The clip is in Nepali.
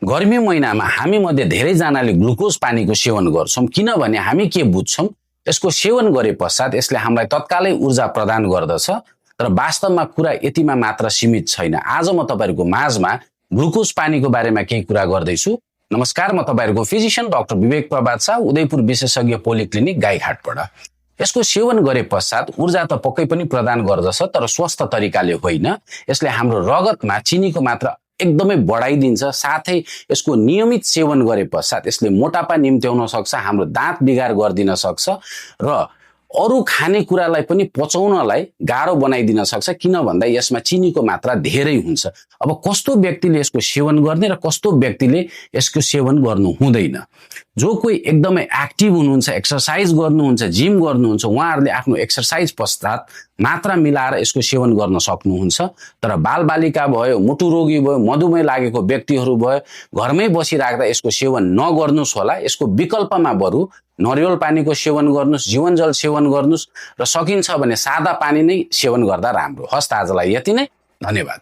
गर्मी महिनामा हामी मध्ये धेरैजनाले ग्लुकोज पानीको सेवन गर्छौं किनभने हामी के बुझ्छौं यसको सेवन गरे पश्चात यसले हामीलाई तत्कालै ऊर्जा प्रदान गर्दछ। तर वास्तवमा कुरा यतिमा मात्र सीमित छैन। आज म तपाईहरुको माझमा ग्लुकोज पानीको बारेमा केही कुरा गर्दैछु। नमस्कार, म तपाईहरुको फिजिशियन डाक्टर विवेक प्रभात शाह, उदयपुर विशेषज्ञ पोलिक्लिनिक गाईघाटबाट। यसको सेवन गरे पश्चात ऊर्जा त पक्कै पनि प्रदान गर्दछ, तर स्वस्थ तरिकाले होइन। यसले हाम्रो रगतमा चिनीको मात्रा एकदमै बढाइदिन्छ। साथै यसको नियमित सेवन गरे पश्चात यसले मोटापा निम्त्याउन सक्छ, हाम्रो दाँत बिगार गर्दिन सक्छ र अरु खानेकुरालाई पनि पचाउनलाई गाह्रो बनाइदिन सक्छ। किन भन्दा यसमा चिनीको मात्रा धेरै हुन्छ। अब कस्तो व्यक्तिले यसको सेवन गर्ने र कस्तो व्यक्तिले यसको सेवन गर्नु हुँदैन। जो कोही एकदमै एक्टिभ हुनुहुन्छ, एक्सरसाइज गर्नुहुन्छ, जिम गर्नुहुन्छ, उहाँहरूले आफ्नो एक्सरसाइज पश्चात मात्रा मिलाएर यसको सेवन गर्न सक्नुहुन्छ। तर बालबालिका भयो, मुटु रोगी भयो, मधुमेह लागेको व्यक्तिहरू भयो, घरमै बसिराख्दा यसको सेवन नगर्नुस् होला। यसको विकल्पमा बरु नरिवल पानीको सेवन गर्नुस्, जीवनजल सेवन गर्नुस् र सकिन्छ भने सादा पानी नै सेवन गर्दा राम्रो। हस्त आजलाई यति नै। धन्यवाद।